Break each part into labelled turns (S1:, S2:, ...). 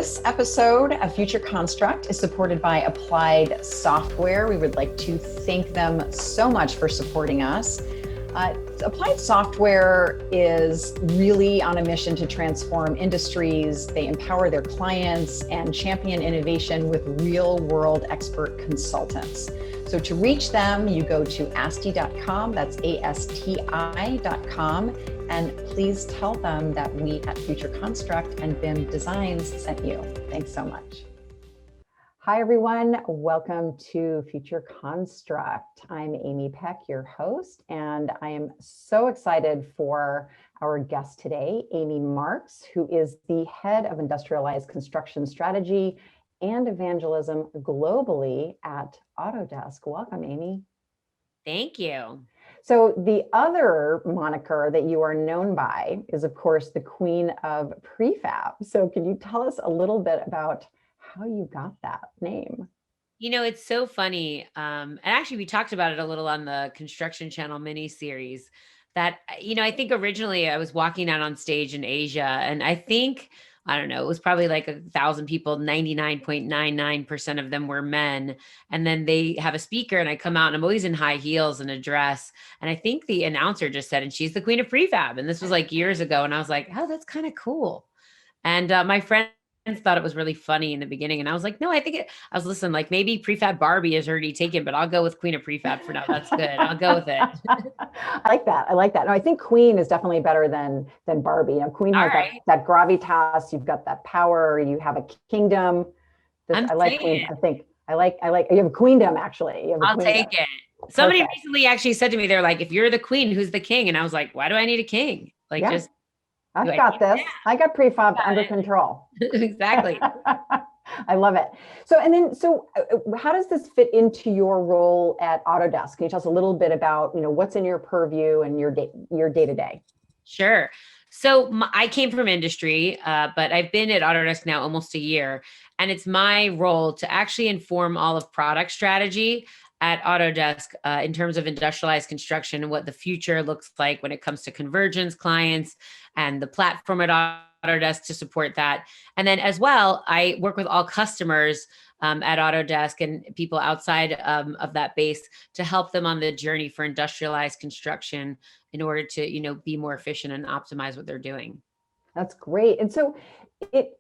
S1: This episode of Future Construct is supported by Applied Software. We would like to thank them so much for supporting us. Applied Software is really on a mission to transform industries. They empower their clients and champion innovation with real-world expert consultants. So to reach them, you go to asti.com, that's ASTI.com, and please tell them that we at Future Construct and BIM Designs sent you. Thanks so much. Hi, everyone. Welcome to Future Construct. I'm Amy Peck, your host, and I am so excited for our guest today, Amy Marks, who is the head of Industrialized Construction Strategy and Evangelism globally at Autodesk. Welcome, Amy.
S2: Thank you.
S1: So the other moniker that you are known by is, of course, the Queen of Prefab. So can you tell us a little bit about how you got that name?
S2: You know, it's so funny. And actually, we talked about it a little on the Construction Channel mini series that, I think originally I was walking out on stage in Asia, and I don't know, it was probably like 1,000 people, 99.99% of them were men. And then they have a speaker and I come out and I'm always in high heels and a dress. And I think the announcer just said, and she's the Queen of Prefab. And this was like years ago. And I was like, oh, that's kind of cool. And my friends thought it was really funny in the beginning. And I was like, no, I was listening, like maybe Prefab Barbie is already taken, but I'll go with Queen of Prefab for now. That's good. I'll go with it.
S1: I like that. I like that. No, I think Queen is definitely better than Barbie. Queen has that gravitas. You've got that power. You have a kingdom. I like Queen. I like, you have a queendom, actually.
S2: I'll take it. Somebody recently actually said to me, they're like, if you're the queen, who's the king? And I was like, why do I need a king?
S1: I've got this. Yeah. I got prefab under control.
S2: Exactly.
S1: I love it. So how does this fit into your role at Autodesk? Can you tell us a little bit about, what's in your purview and your day-to-day?
S2: Sure. So I came from industry, but I've been at Autodesk now almost a year. And it's my role to actually inform all of product strategy at Autodesk in terms of industrialized construction and what the future looks like when it comes to convergence clients and the platform at Autodesk to support that. And then as well, I work with all customers at Autodesk and people outside of that base to help them on the journey for industrialized construction in order to, be more efficient and optimize what they're doing.
S1: That's great. And so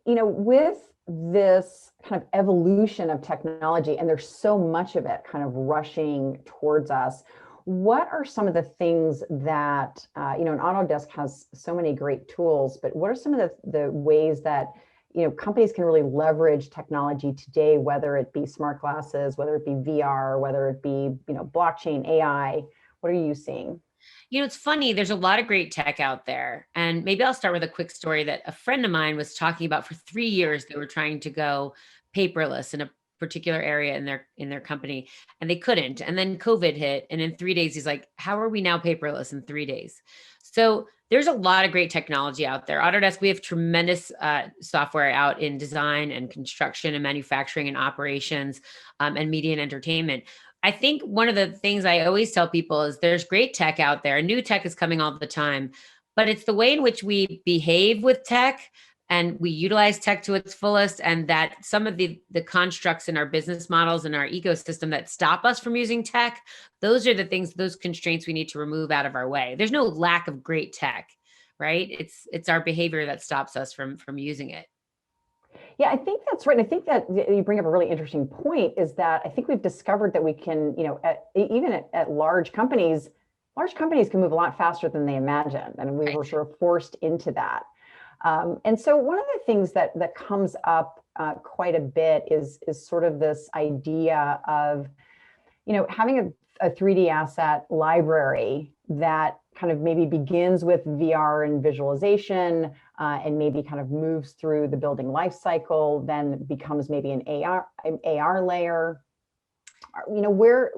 S1: with this kind of evolution of technology, and there's so much of it kind of rushing towards us, what are some of the things that, and Autodesk has so many great tools, but what are some of the ways that, companies can really leverage technology today, whether it be smart glasses, whether it be VR, whether it be, blockchain, AI? What are you seeing?
S2: It's funny, there's a lot of great tech out there. And maybe I'll start with a quick story that a friend of mine was talking about. For 3 years. They were trying to go paperless in a particular area in their company, and they couldn't. And then COVID hit. And in 3 days, he's like, how are we now paperless in 3 days? So there's a lot of great technology out there. Autodesk, we have tremendous software out in design and construction and manufacturing and operations and media and entertainment. I think one of the things I always tell people is there's great tech out there. New tech is coming all the time, but it's the way in which we behave with tech and we utilize tech to its fullest, and that some of the constructs in our business models and our ecosystem that stop us from using tech, those are the things, those constraints we need to remove out of our way. There's no lack of great tech, right? It's our behavior that stops us from using it.
S1: Yeah, I think that's right. And I think that you bring up a really interesting point, is that I think we've discovered that we can, even at large companies can move a lot faster than they imagine. And we were sort of forced into that. And so one of the things that comes up quite a bit is sort of this idea of, having a 3D asset library that kind of maybe begins with VR and visualization and maybe kind of moves through the building life cycle, then becomes maybe an AR layer. Where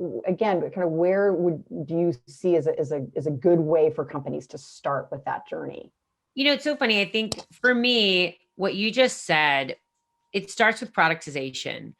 S1: do you see as a good way for companies to start with that journey?
S2: It's so funny. I think for me, what you just said, it starts with productization.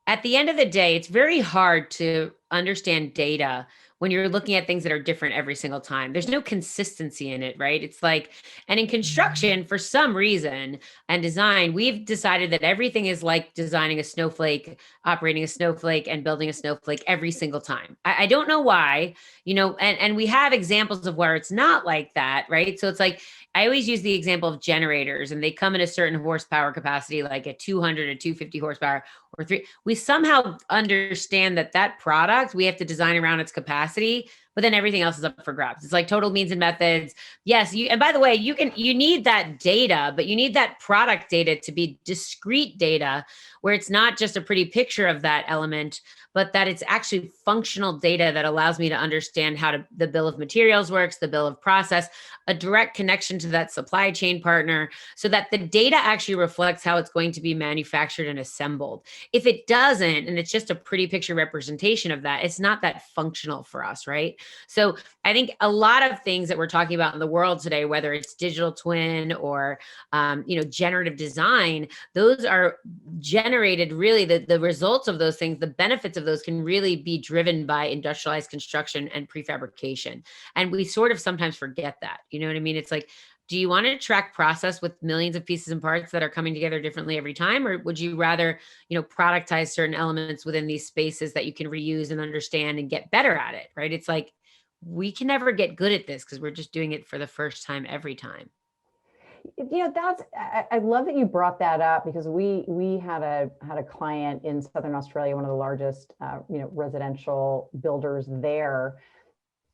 S2: At the end of the day, it's very hard to understand data when you're looking at things that are different every single time. There's no consistency in it, right? It's like, and in construction, for some reason and design, we've decided that everything is like designing a snowflake, operating a snowflake, and building a snowflake every single time. I don't know why, and we have examples of where it's not like that, right? So it's like, I always use the example of generators, and they come in a certain horsepower capacity, like at 200 or 250 horsepower or three. We somehow understand that product, we have to design around its capacity, but then everything else is up for grabs. It's like total means and methods. Yes, and by the way, you need that data, but you need that product data to be discrete data where it's not just a pretty picture of that element, but that it's actually functional data that allows me to understand how the bill of materials works, the bill of process, a direct connection to that supply chain partner, so that the data actually reflects how it's going to be manufactured and assembled. If it doesn't, and it's just a pretty picture representation of that, it's not that functional for us, right? So I think a lot of things that we're talking about in the world today, whether it's digital twin or generative design, those are generated, really the results of those things, the benefits of those can really be driven by industrialized construction and prefabrication. And we sort of sometimes forget that, you know what I mean? It's like, do you want to track process with millions of pieces and parts that are coming together differently every time? Or would you rather, productize certain elements within these spaces that you can reuse and understand and get better at it, right? It's like, we can never get good at this because we're just doing it for the first time every time.
S1: I love that you brought that up, because we had a client in Southern Australia, one of the largest residential builders there.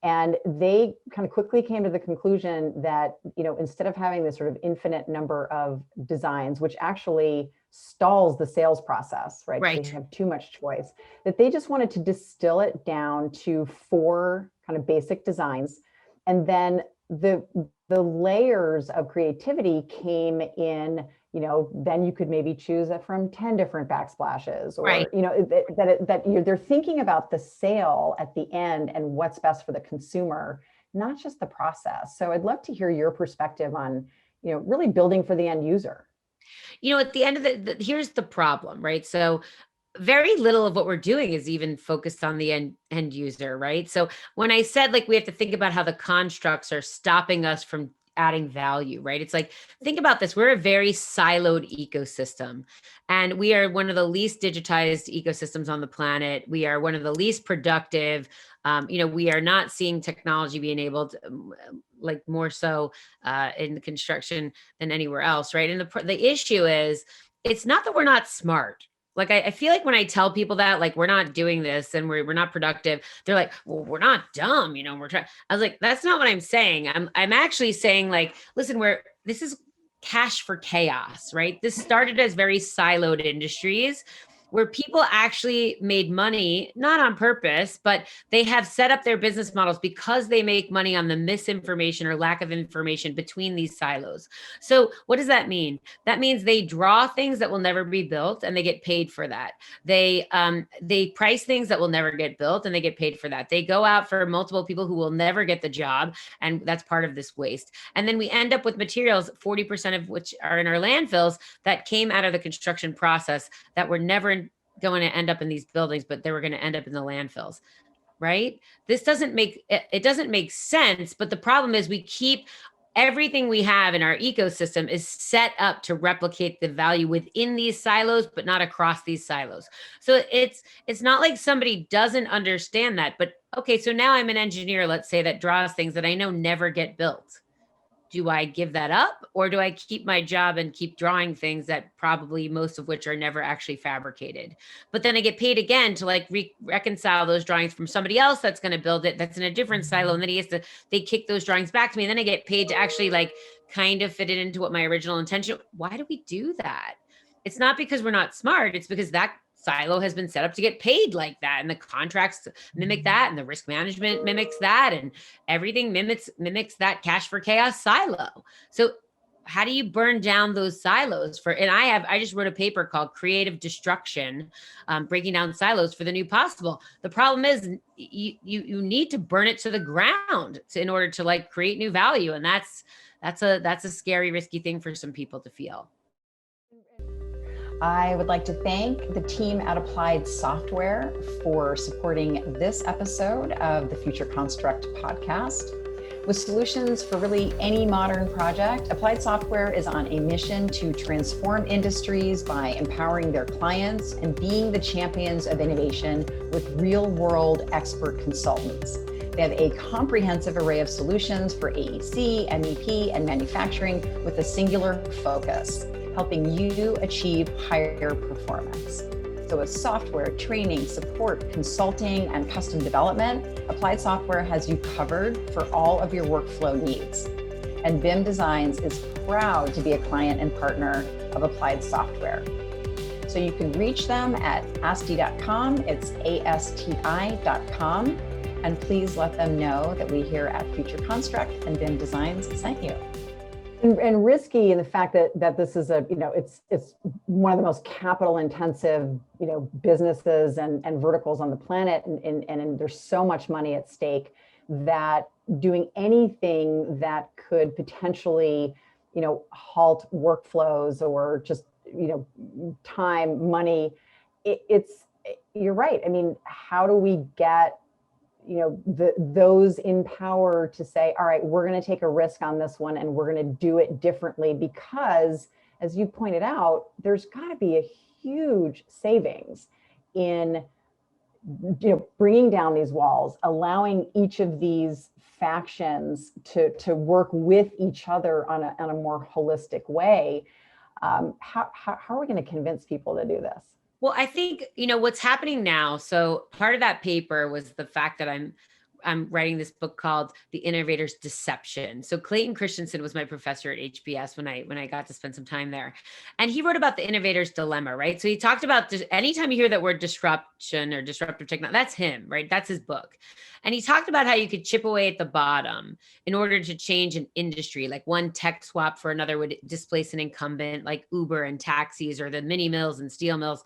S1: And they kind of quickly came to the conclusion that, instead of having this sort of infinite number of designs, which actually stalls the sales process, right?
S2: Right.
S1: So you have too much choice, that they just wanted to distill it down to 4 kind of basic designs. And then the layers of creativity came in, then you could maybe choose it from 10 different backsplashes, or,
S2: Right.
S1: They're thinking about the sale at the end and what's best for the consumer, not just the process. So I'd love to hear your perspective on, really building for the end user.
S2: At the end of here's the problem, right? So very little of what we're doing is even focused on the end user, right? So when I said, like, we have to think about how the constructs are stopping us from adding value, right? It's like, think about this. We're a very siloed ecosystem, and we are one of the least digitized ecosystems on the planet. We are one of the least productive. We are not seeing technology being able to, like, more so in the construction than anywhere else, right? And the issue is, it's not that we're not smart. Like, I feel like when I tell people that, like, we're not doing this and we're not productive, they're like, well, we're not dumb, we're trying. I was like, that's not what I'm saying. I'm actually saying, like, listen, this is cash for chaos, right? This started as very siloed industries where people actually made money, not on purpose, but they have set up their business models because they make money on the misinformation or lack of information between these silos. So what does that mean? That means they draw things that will never be built and they get paid for that. They price things that will never get built and they get paid for that. They go out for multiple people who will never get the job, and that's part of this waste. And then we end up with materials, 40% of which are in our landfills, that came out of the construction process that were never going to end up in these buildings, but they were going to end up in the landfills, right? This doesn't make sense. But the problem is, we keep everything we have in our ecosystem is set up to replicate the value within these silos, but not across these silos. So it's not like somebody doesn't understand that. But okay, so now I'm an engineer, let's say, that draws things that I know never get built. Do I give that up, or do I keep my job and keep drawing things that probably most of which are never actually fabricated? But then I get paid again to, like, reconcile those drawings from somebody else that's going to build it, that's in a different silo. And then they kick those drawings back to me. And then I get paid to actually, like, kind of fit it into what my original intention. Why do we do that? It's not because we're not smart. It's because that silo has been set up to get paid like that, and the contracts mimic that, and the risk management mimics that, and everything mimics that cash for chaos silo. So how do you burn down those silos? And I just wrote a paper called Creative Destruction, breaking down silos for the new possible. The problem is, you need to burn it to the ground in order to, like, create new value, and that's a scary, risky thing for some people to feel.
S1: I would like to thank the team at Applied Software for supporting this episode of the Future Construct podcast. With solutions for really any modern project, Applied Software is on a mission to transform industries by empowering their clients and being the champions of innovation with real-world expert consultants. They have a comprehensive array of solutions for AEC, MEP, and manufacturing with a singular focus, helping you achieve higher performance. So with software, training, support, consulting, and custom development, Applied Software has you covered for all of your workflow needs. And BIM Designs is proud to be a client and partner of Applied Software. So you can reach them at asti.com, it's ASTI.com, and please let them know that we here at Future Construct and BIM Designs sent you. And risky in the fact that this is it's one of the most capital intensive, businesses and verticals on the planet. And there's so much money at stake that doing anything that could potentially, halt workflows or just, time, money, you're right. I mean, how do we get those in power to say, all right, we're going to take a risk on this one and we're going to do it differently? Because as you pointed out, there's got to be a huge savings in bringing down these walls, allowing each of these factions to work with each other on a more holistic way. How are we going to convince people to do this?
S2: Well, I think, what's happening now. So part of that paper was the fact that I'm writing this book called The Innovators Deception. So Clayton Christensen was my professor at HBS when I got to spend some time there. And he wrote about the Innovators Dilemma, right? So he talked about anytime you hear that word disruption or disruptive technology, that's him, right? That's his book. And he talked about how you could chip away at the bottom in order to change an industry. Like one tech swap for another would displace an incumbent, like Uber and taxis or the mini mills and steel mills.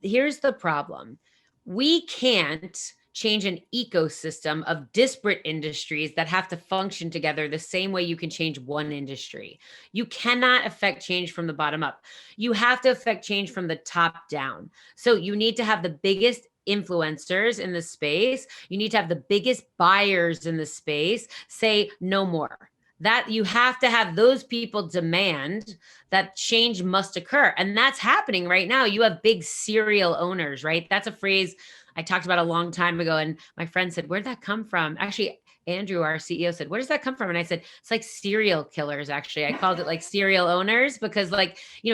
S2: Here's the problem. We can't change an ecosystem of disparate industries that have to function together the same way you can change one industry. You cannot affect change from the bottom up. You have to affect change from the top down. So you need to have the biggest influencers in the space. You need to have the biggest buyers in the space say no more. That you have to have those people demand that change must occur. And that's happening right now. You have big serial owners, right? That's a phrase I talked about a long time ago. And my friend said, where'd that come from? Actually, Andrew, our CEO, said, where does that come from? And I said, it's like serial killers, actually. I called it like serial owners because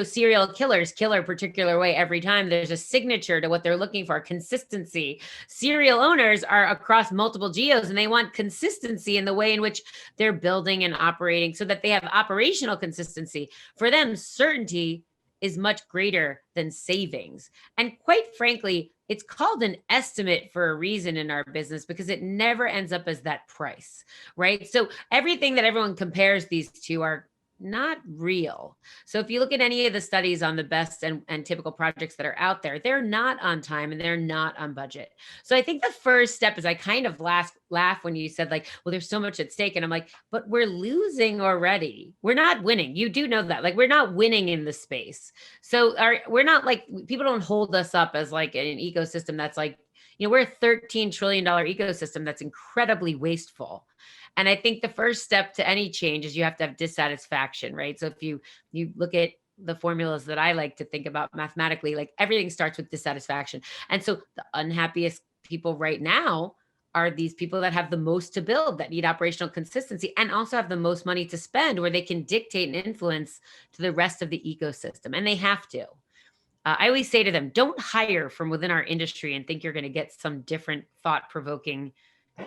S2: serial killers kill a particular way every time. There's a signature to what they're looking for, consistency. Serial owners are across multiple geos and they want consistency in the way in which they're building and operating so that they have operational consistency. For them, certainty is much greater than savings. And quite frankly, it's called an estimate for a reason in our business because it never ends up as that price, right? So everything that everyone compares these to are not real. So if you look at any of the studies on the best and typical projects that are out there, they're not on time and they're not on budget. So I think the first step is I kind of laugh when you said like, well, there's so much at stake. And I'm like, but we're losing already. We're not winning. You do know that. Like we're not winning in the space. So we're not like, people don't hold us up as like an ecosystem that's like, we're a $13 trillion ecosystem that's incredibly wasteful. And I think the first step to any change is you have to have dissatisfaction, right? So if you look at the formulas that I like to think about mathematically, like everything starts with dissatisfaction. And so the unhappiest people right now are these people that have the most to build, that need operational consistency and also have the most money to spend where they can dictate and influence to the rest of the ecosystem. And they have to. I always say to them, don't hire from within our industry and think you're going to get some different thought-provoking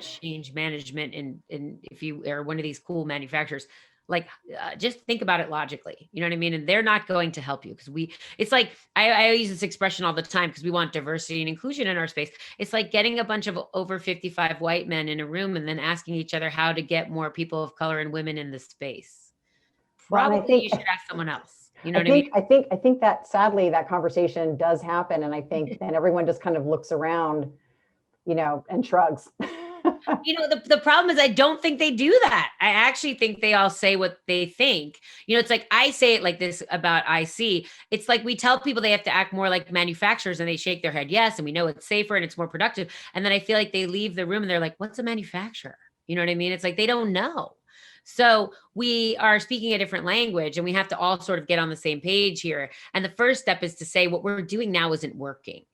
S2: change management. And if you are one of these cool manufacturers, like just think about it logically. You know what I mean? And they're not going to help you because it's like, I use this expression all the time because we want diversity and inclusion in our space. It's like getting a bunch of over 55 white men in a room and then asking each other how to get more people of color and women in the space. Probably you should ask someone else. You know what I mean?
S1: I think that sadly that conversation does happen. And I think then everyone just kind of looks around, and shrugs.
S2: The problem is I don't think they do that. I actually think they all say what they think. It's like I say it like this about IC. It's like we tell people they have to act more like manufacturers and they shake their head, yes, and we know it's safer and it's more productive. And then I feel like they leave the room and they're like, what's a manufacturer? You know what I mean? It's like they don't know. So we are speaking a different language and we have to all sort of get on the same page here. And the first step is to say what we're doing now isn't working.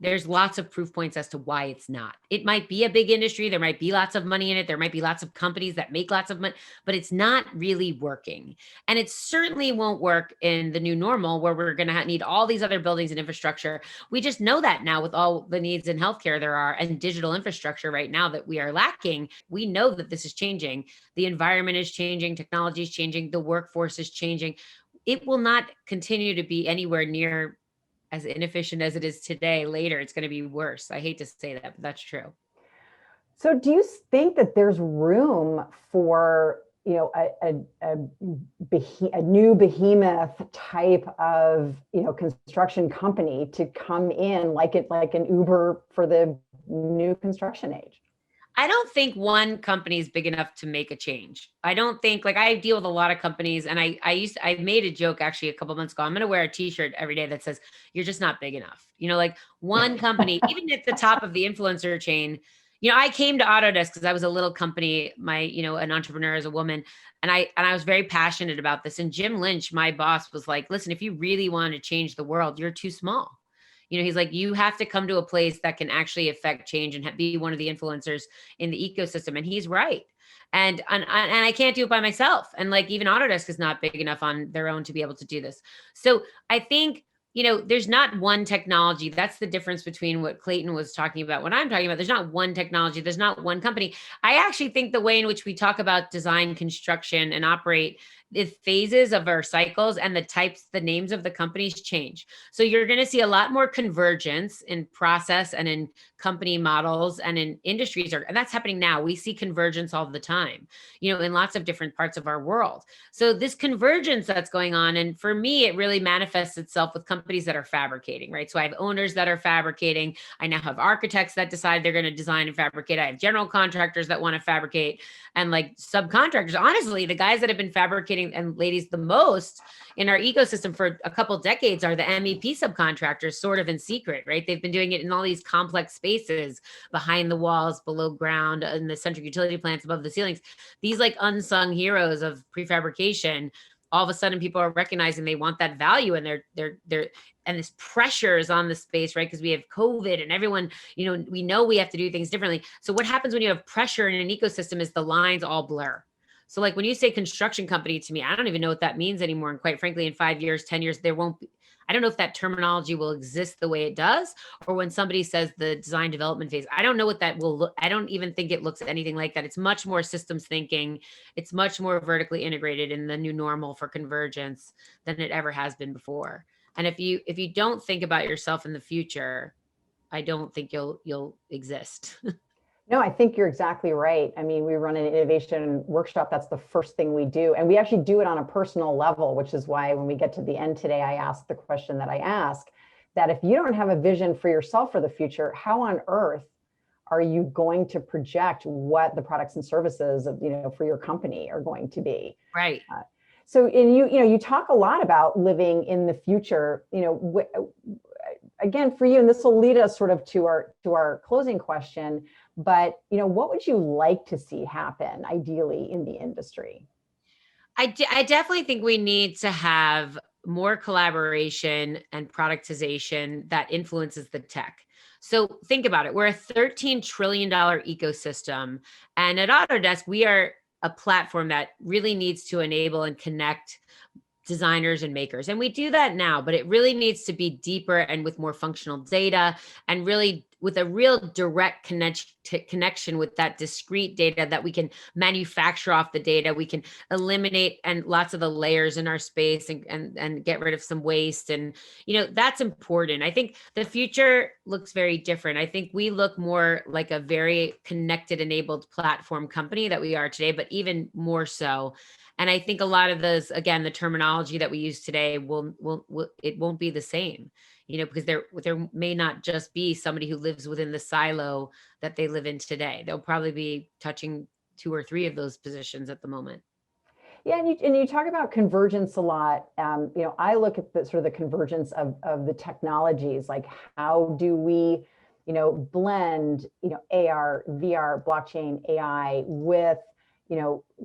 S2: There's lots of proof points as to why it's not. It might be a big industry. There might be lots of money in it. There might be lots of companies that make lots of money, but it's not really working. And it certainly won't work in the new normal where we're going to need all these other buildings and infrastructure. We just know that now with all the needs in healthcare there are and digital infrastructure right now that we are lacking. We know that this is changing. The environment is changing. Technology is changing. The workforce is changing. It will not continue to be anywhere near as inefficient as it is today. Later, it's going to be worse. I hate to say that, but that's true.
S1: So do you think that there's room for, a new behemoth type of, construction company to come in like an Uber for the new construction age?
S2: I don't think one company is big enough to make a change. I don't think, like, I deal with a lot of companies and I made a joke actually a couple months ago. I'm going to wear a t-shirt every day that says, you're just not big enough. Like one company, even at the top of the influencer chain, I came to Autodesk because I was a little company, an entrepreneur as a woman. And I was very passionate about this. And Jim Lynch, my boss, was like, listen, if you really want to change the world, you're too small. He's like, you have to come to a place that can actually affect change and be one of the influencers in the ecosystem. And he's right. And I can't do it by myself. And like even Autodesk is not big enough on their own to be able to do this. So I think, there's not one technology. That's the difference between what Clayton was talking about, what I'm talking about. There's not one technology. There's not one company. I actually think the way in which we talk about design, construction, and operate, the phases of our cycles and the names of the companies change. So you're going to see a lot more convergence in process and in company models and in industries, and that's happening now. We see convergence all the time, in lots of different parts of our world. So this convergence that's going on, and for me, it really manifests itself with companies that are fabricating, right? So I have owners that are fabricating. I now have architects that decide they're going to design and fabricate. I have general contractors that want to fabricate, and like subcontractors. Honestly, the guys that have been fabricating and ladies the most in our ecosystem for a couple decades are the MEP subcontractors, sort of in secret, right? They've been doing it in all these complex spaces behind the walls, below ground, in the central utility plants, above the ceilings. These like unsung heroes of prefabrication. All of a sudden, people are recognizing they want that value, and they're and this pressure is on the space, right? Because we have COVID and everyone, we know we have to do things differently. So what happens when you have pressure in an ecosystem is the lines all blur. So like when you say construction company to me, I don't even know what that means anymore. And quite frankly, in 5 years, 10 years, there won't be, I don't know if that terminology will exist the way it does, or when somebody says the design development phase, I don't know what that will look. I don't even think it looks anything like that. It's much more systems thinking. It's much more vertically integrated in the new normal for convergence than it ever has been before. And if you don't think about yourself in the future, I don't think you'll exist.
S1: No, I think you're exactly right. I mean, we run an innovation workshop. That's the first thing we do. And we actually do it on a personal level, which is why when we get to the end today, I ask the question that I ask, that if you don't have a vision for yourself for the future, how on earth are you going to project what the products and services of, for your company are going to be?
S2: Right.
S1: So, and you talk a lot about living in the future, again, for you, and this will lead us sort of to our closing question, but what would you like to see happen ideally in the industry?
S2: I definitely think we need to have more collaboration and productization that influences the tech. So think about it. We're a $13 trillion ecosystem. And at Autodesk, we are a platform that really needs to enable and connect designers and makers. And we do that now, but it really needs to be deeper and with more functional data, and really with a real direct connection with that discrete data that we can manufacture off the data. We can eliminate and lots of the layers in our space and get rid of some waste. And, that's important. I think the future looks very different. I think we look more like a very connected, enabled platform company that we are today, but even more so. And I think a lot of those, again, the terminology that we use today it won't be the same. because there may not just be somebody who lives within the silo that they live in today. They'll probably be touching 2 or 3 of those positions at the moment.
S1: Yeah, and you talk about convergence a lot. I look at the sort of the convergence of the technologies, like how do we, blend, AR, VR, blockchain, AI with,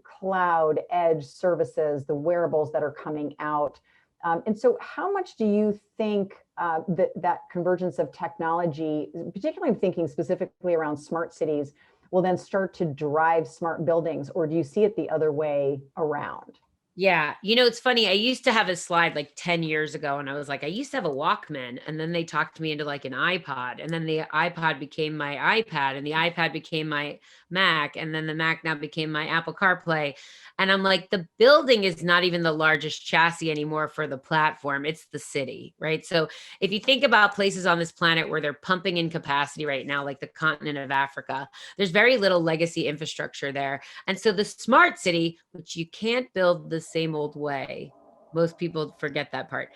S1: cloud, edge services, the wearables that are coming out. And so how much do you think that convergence of technology, particularly thinking specifically around smart cities, will then start to drive smart buildings, or do you see it the other way around?
S2: Yeah. It's funny. I used to have a slide like 10 years ago, and I was like, I used to have a Walkman, and then they talked me into like an iPod, and then the iPod became my iPad, and the iPad became my Mac, and then the Mac now became my Apple CarPlay. And I'm like, the building is not even the largest chassis anymore for the platform. It's the city, right? So if you think about places on this planet where they're pumping in capacity right now, like the continent of Africa, there's very little legacy infrastructure there. And so the smart city, which you can't build the same old way, most people forget that part.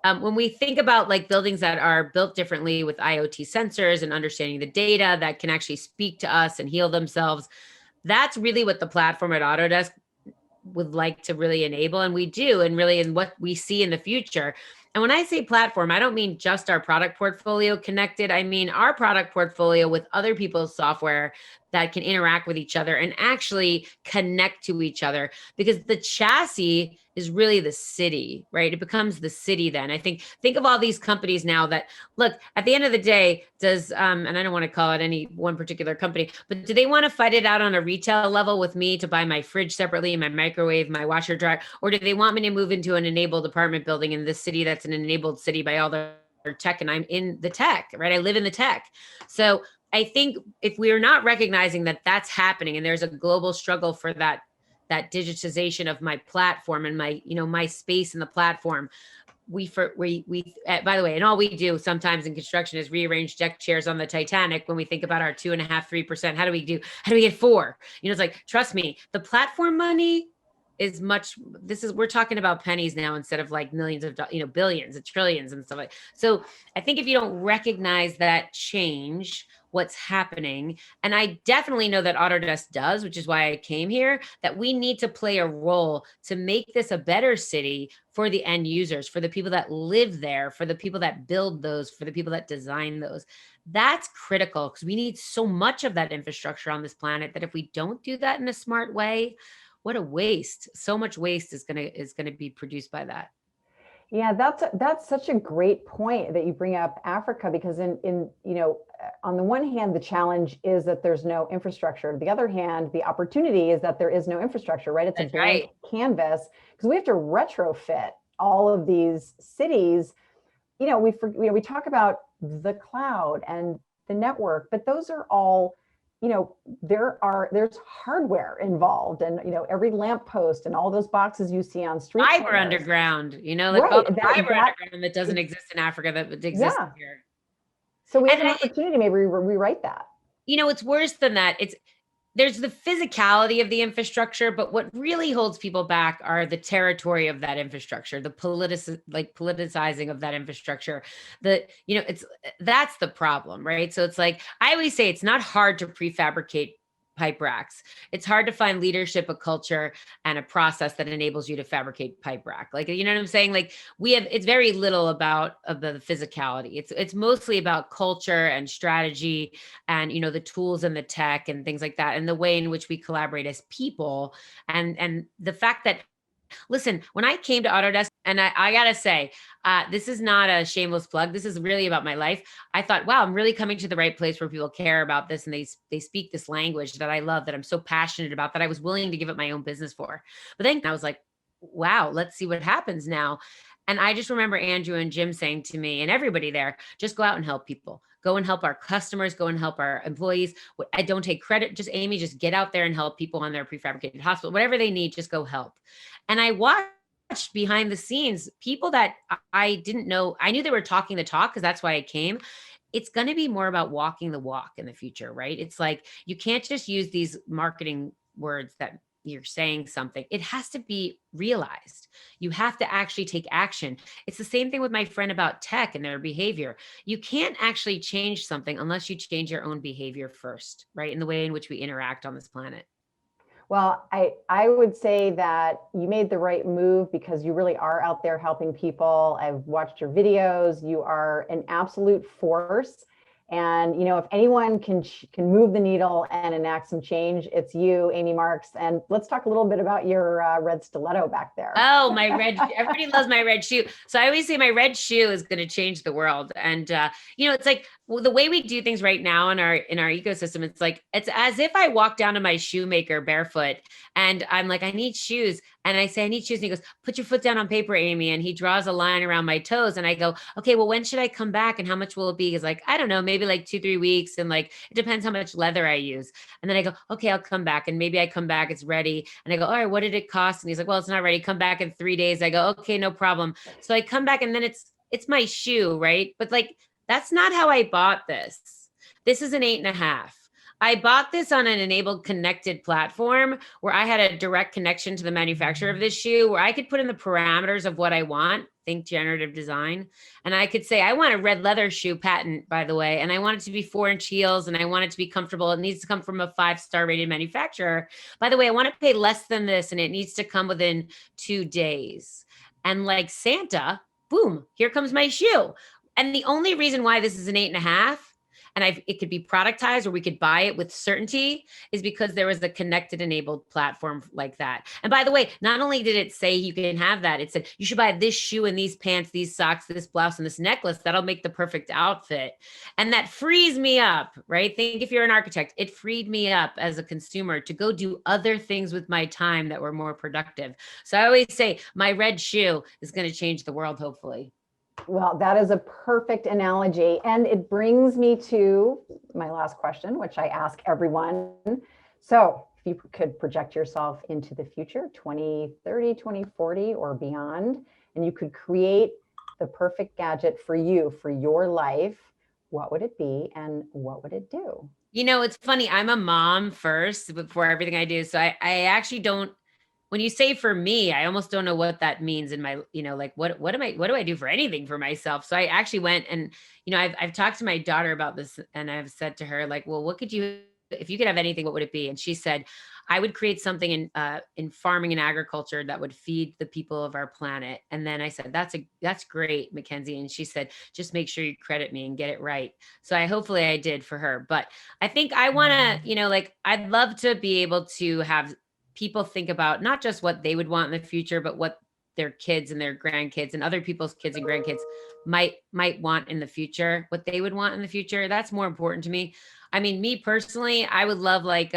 S2: When we think about like buildings that are built differently with IoT sensors and understanding the data that can actually speak to us and heal themselves, that's really what the platform at Autodesk would like to really enable. And we do, and really in what we see in the future. And when I say platform, I don't mean just our product portfolio connected. I mean our product portfolio with other people's software that can interact with each other and actually connect to each other, because the chassis is really the city, right? It becomes the city then. I think of all these companies now that look, at the end of the day, does and I don't want to call it any one particular company, but do they want to fight it out on a retail level with me to buy my fridge separately, my microwave, my washer dryer, or do they want me to move into an enabled apartment building in this city that's an enabled city by all their tech, and I'm in the tech, right? I live in the tech. So I think if we are not recognizing that that's happening, and there's a global struggle for that digitization of my platform and my my space in the platform, we by the way, and all we do sometimes in construction is rearrange deck chairs on the Titanic when we think about our 2.5-3%. How do we get 4? It's like, trust me, the platform money is much, we're talking about pennies now instead of like millions of billions and trillions and stuff like. So I think if you don't recognize that change, what's happening, and I definitely know that Autodesk does, which is why I came here, that we need to play a role to make this a better city for the end users, for the people that live there, for the people that build those, for the people that design those. That's critical, because we need so much of that infrastructure on this planet that if we don't do that in a smart way, what a waste. So much waste is gonna be produced by that.
S1: Yeah, that's such a great point that you bring up Africa, because in on the one hand, the challenge is that there's no infrastructure. The other hand, the opportunity is that there is no infrastructure, right? It's a blank canvas, because we have to retrofit all of these cities. We talk about the cloud and the network, but those are all, there's hardware involved, and every lamppost and all those boxes you see on street
S2: fiber
S1: corners.
S2: underground,
S1: Right,
S2: all the fiber underground that doesn't exist in Africa that exists here.
S1: So we have an opportunity maybe to rewrite that.
S2: It's worse than that. There's the physicality of the infrastructure, but what really holds people back are the territory of that infrastructure, the politicizing of that infrastructure. That's the problem, right? So it's like, I always say it's not hard to prefabricate pipe racks. It's hard to find leadership, a culture, and a process that enables you to fabricate pipe rack. Like, you know what I'm saying? Like, it's very little about of the physicality. It's mostly about culture and strategy, and the tools and the tech and things like that, and the way in which we collaborate as people, and the fact that, listen, when I came to Autodesk, and I gotta say, this is not a shameless plug. This is really about my life. I thought, wow, I'm really coming to the right place where people care about this, and they speak this language that I love, that I'm so passionate about, that I was willing to give up my own business for. But then I was like, wow, let's see what happens now. And I just remember Andrew and Jim saying to me and everybody there, just go out and help people. Go and help our customers, go and help our employees. I don't take credit. Just Amy, just get out there and help people on their prefabricated hospital, whatever they need, just go help. And I watched behind the scenes people that I didn't know. I knew they were talking the talk, because that's why I came. It's going to be more about walking the walk in the future, right? It's like, you can't just use these marketing words that you're saying something, it has to be realized. You have to actually take action. It's the same thing with my friend about tech and their behavior. You can't actually change something unless you change your own behavior first, right? In the way in which we interact on this planet.
S1: Well, I would say that you made the right move because you really are out there helping people. I've watched your videos. You are an absolute force. And if anyone can move the needle and enact some change, it's you, Amy Marks. And let's talk a little bit about your red stiletto back there.
S2: Oh, my red, everybody loves my red shoe. So I always say my red shoe is going to change the world. And, it's like the way we do things right now in our ecosystem, it's as if I walk down to my shoemaker barefoot and I'm like, I need shoes. And I say, I need shoes. And he goes, put your foot down on paper, Amy. And he draws a line around my toes. And I go, okay, well, when should I come back? And how much will it be? He's like, I don't know, maybe like 2-3 weeks. And like, it depends how much leather I use. And then I go, okay, I'll come back. And maybe I come back, it's ready. And I go, all right, what did it cost? And he's like, well, it's not ready. Come back in 3 days. I go, okay, no problem. So I come back and then it's my shoe, right? But like, that's not how I bought this. This is an 8.5. I bought this on an enabled connected platform where I had a direct connection to the manufacturer of this shoe, where I could put in the parameters of what I want, think generative design. And I could say, I want a red leather shoe patent, by the way, and I want it to be 4-inch heels and I want it to be comfortable. It needs to come from a 5-star rated manufacturer. By the way, I want to pay less than this and it needs to come within 2 days. And like Santa, boom, here comes my shoe. And the only reason why this is an 8.5, and it could be productized or we could buy it with certainty, is because there was a connected enabled platform like that. And by the way, not only did it say you can have that, it said you should buy this shoe and these pants, these socks, this blouse, and this necklace. That'll make the perfect outfit. And that frees me up, right? Think if you're an architect, it freed me up as a consumer to go do other things with my time that were more productive. So I always say my red shoe is going to change the world, hopefully.
S1: Well, that is a perfect analogy. And it brings me to my last question, which I ask everyone. So if you could project yourself into the future, 2030, 2040, or beyond, and you could create the perfect gadget for you, for your life, what would it be and what would it do?
S2: It's funny. I'm a mom first before everything I do. So I actually don't, when you say for me, I almost don't know what that means in my, like what do I do for anything for myself? So I actually went and, I've talked to my daughter about this and I've said to her, like, well, what could you, if you could have anything, what would it be? And she said, I would create something in farming and agriculture that would feed the people of our planet. And then I said, that's great, Mackenzie. And she said, just make sure you credit me and get it right. So hopefully I did for her. But I think I want to, like, I'd love to be able to have people think about not just what they would want in the future, but what their kids and their grandkids and other people's kids and grandkids might want in the future, what they would want in the future. That's more important to me. I mean, me personally, I would love like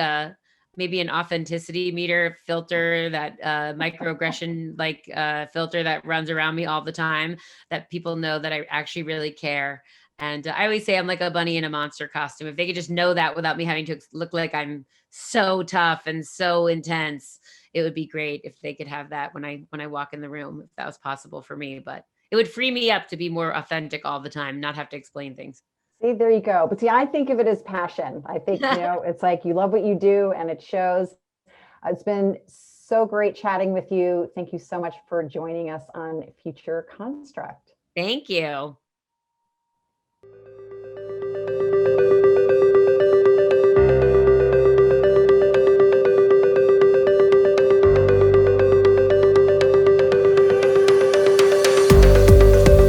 S2: maybe an authenticity meter filter, that microaggression filter that runs around me all the time, that people know that I actually really care. And I always say I'm like a bunny in a monster costume. If they could just know that without me having to look like I'm so tough and so intense, it would be great if they could have that when I walk in the room, if that was possible for me. But it would free me up to be more authentic all the time, not have to explain things.
S1: See, there you go. But see, I think of it as passion. I think, it's like you love what you do and it shows. It's been so great chatting with you. Thank you so much for joining us on Future Construct.
S2: Thank you.